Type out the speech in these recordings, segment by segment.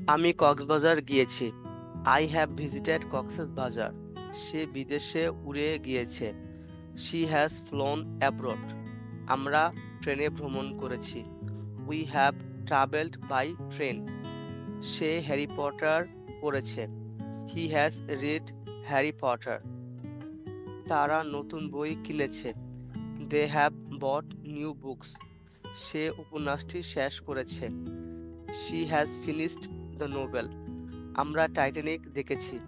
আমি কক্সবাজার গিয়েছি। I have visited Cox's Bazar. সে বিদেশে উড়ে গিয়েছে। She has flown abroad. আমরা ট্রেনে ভ্রমণ করেছি। We have travelled by train. সে হ্যারি পটার পড়েছে। He has read Harry Potter. তারা নতুন বই কিনেছে। They have bought new books. সে উপন্যাসটি শেষ করেছে। She has finished the novel. আমরা টাইটানিক দেখেছি।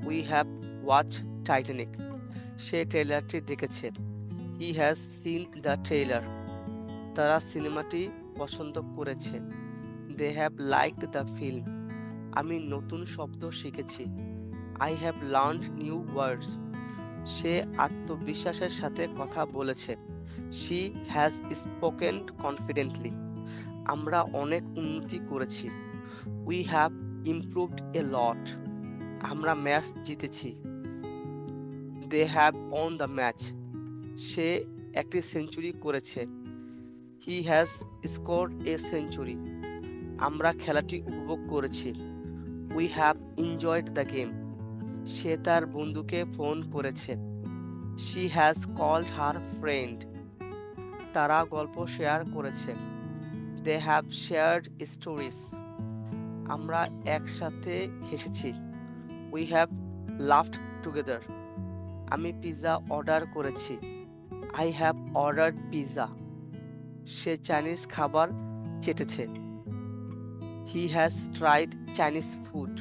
We have watch Titanic. সে ট্রেলারটি দেখেছে। He has seen the trailer. তারা সিনেমাটি পছন্দ করেছে। They have liked the film. আমি নতুন শব্দ শিখেছি। I have learned new words. সে আত্মবিশ্বাসের সাথে কথা বলেছে। She has spoken confidently. আমরা অনেক উন্নতি করেছি। We have improved a lot. আমরা ম্যাচ জিতেছি। They have won the match. সে একটি সেঞ্চুরি করেছে। He has scored a century. আমরা খেলাটি উপভোগ করেছি। We have enjoyed the game. সে তার বন্ধুকে ফোন করেছে। She has called her friend. তারা গল্প শেয়ার করেছে। They have shared stories. আমরা একসাথে হেসেছি। We have laughed together. আমি পিৎজা অর্ডার করেছি। I have ordered pizza. সে চাইনিজ খাবার চেটেছে। He has tried Chinese food.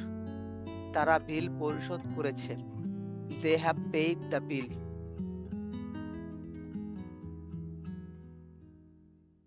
তারা বিল পরিশোধ করেছে। They have paid the bill.